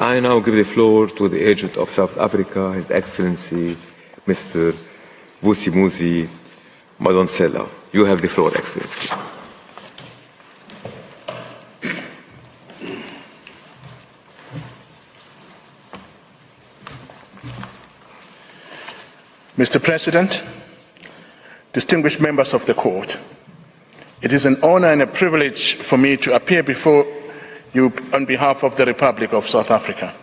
I now give the floor to the agent of South Africa, His Excellency, Mr. Vusi Madonsela. You have the floor, Excellency. Mr. President, distinguished members of the Court, it is an honor and a privilege for me to appear before you on behalf of the Republic of South Africa.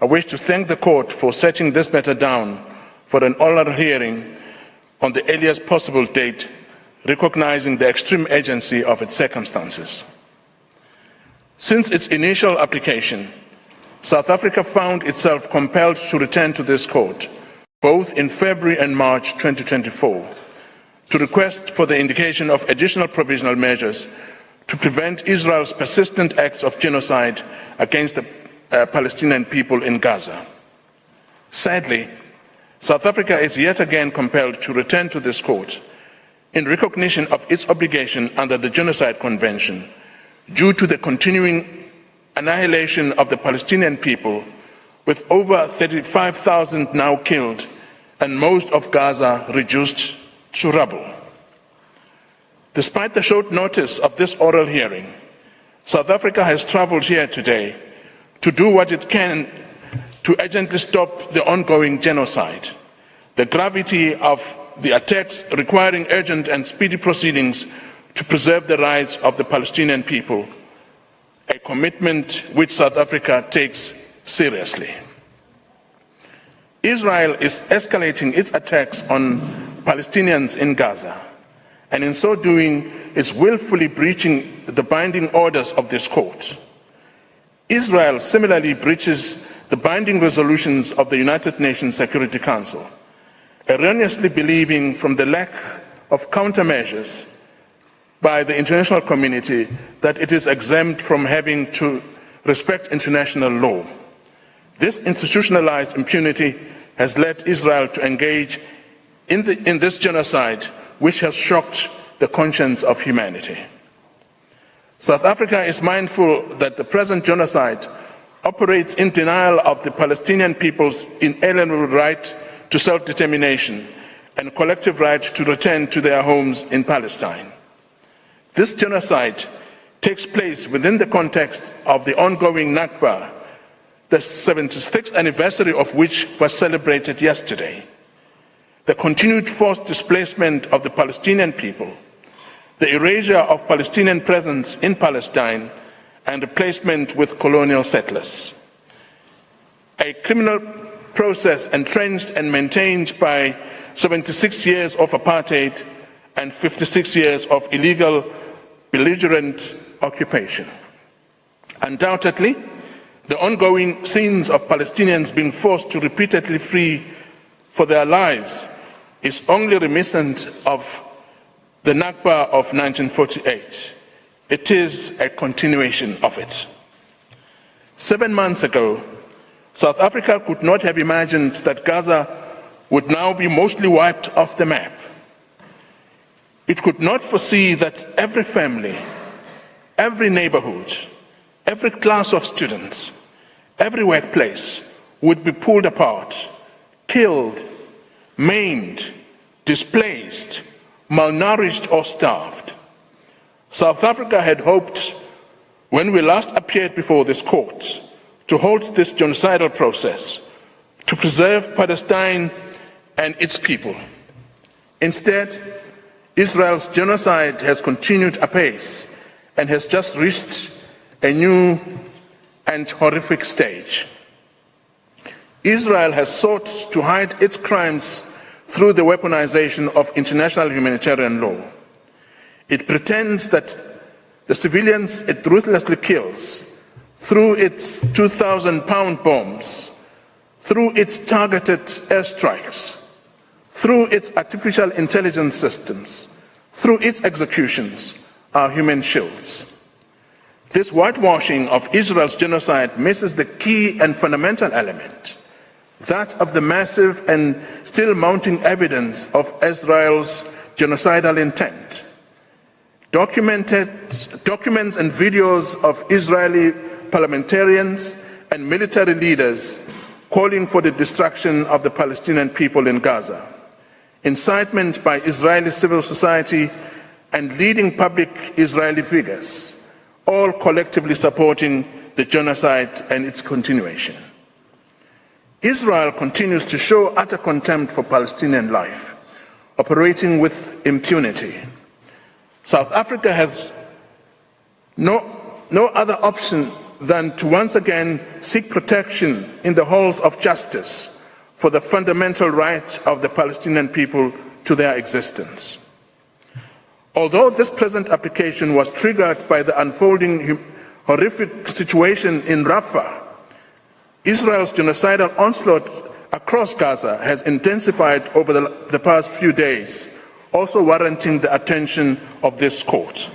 I wish to thank the Court for setting this matter down for an oral hearing on the earliest possible date, recognizing the extreme urgency of its circumstances. Since its initial application, South Africa found itself compelled to return to this Court, both in February and March 2024, to request for the indication of additional provisional measures to prevent Israel's persistent acts of genocide against the Palestinian people in Gaza. Sadly, South Africa is yet again compelled to return to this Court in recognition of its obligation under the Genocide Convention due to the continuing annihilation of the Palestinian people, with over 35,000 now killed and most of Gaza reduced to rubble. Despite the short notice of this oral hearing, South Africa has traveled here today to do what it can to urgently stop the ongoing genocide. The gravity of the attacks requiring urgent and speedy proceedings to preserve the rights of the Palestinian people, a commitment which South Africa takes seriously. Israel is escalating its attacks on Palestinians in Gaza, and in so doing is willfully breaching the binding orders of this Court. Israel similarly breaches the binding resolutions of the United Nations Security Council, erroneously believing from the lack of countermeasures by the international community that it is exempt from having to respect international law. This institutionalized impunity has led Israel to engage in this genocide, which has shocked the conscience of humanity. South Africa is mindful that the present genocide operates in denial of the Palestinian people's inalienable right to self-determination and collective right to return to their homes in Palestine. This genocide takes place within the context of the ongoing Nakba, the 76th anniversary of which was celebrated yesterday. The continued forced displacement of the Palestinian people, the erasure of Palestinian presence in Palestine, and replacement with colonial settlers. A criminal process entrenched and maintained by 76 years of apartheid and 56 years of illegal belligerent occupation. Undoubtedly, the ongoing scenes of Palestinians being forced to repeatedly flee for their lives is only reminiscent of the Nakba of 1948. It is a continuation of it. 7 months ago, South Africa could not have imagined that Gaza would now be mostly wiped off the map. It could not foresee that every family, every neighborhood, every class of students, every workplace would be pulled apart, killed, maimed, displaced, malnourished or starved. South Africa had hoped, when we last appeared before this Court, to halt this genocidal process, to preserve Palestine and its people. Instead, Israel's genocide has continued apace and has just reached a new and horrific stage. Israel has sought to hide its crimes through the weaponization of international humanitarian law. It pretends that the civilians it ruthlessly kills through its 2,000-pound bombs, through its targeted airstrikes, through its artificial intelligence systems, through its executions, are human shields. This whitewashing of Israel's genocide misses the key and fundamental element, that of the massive and still mounting evidence of Israel's genocidal intent. Documents and videos of Israeli parliamentarians and military leaders calling for the destruction of the Palestinian people in Gaza, incitement by Israeli civil society and leading public Israeli figures, all collectively supporting the genocide and its continuation. Israel continues to utter utter contempt for Palestinian life, operating with impunity. South Africa has no other option than to once again seek protection in the halls of justice for the fundamental right of the Palestinian people to their existence. Although this present application was triggered by the unfolding horrific situation in Rafah, Israel's genocidal onslaught across Gaza has intensified over the past few days, also warranting the attention of this court.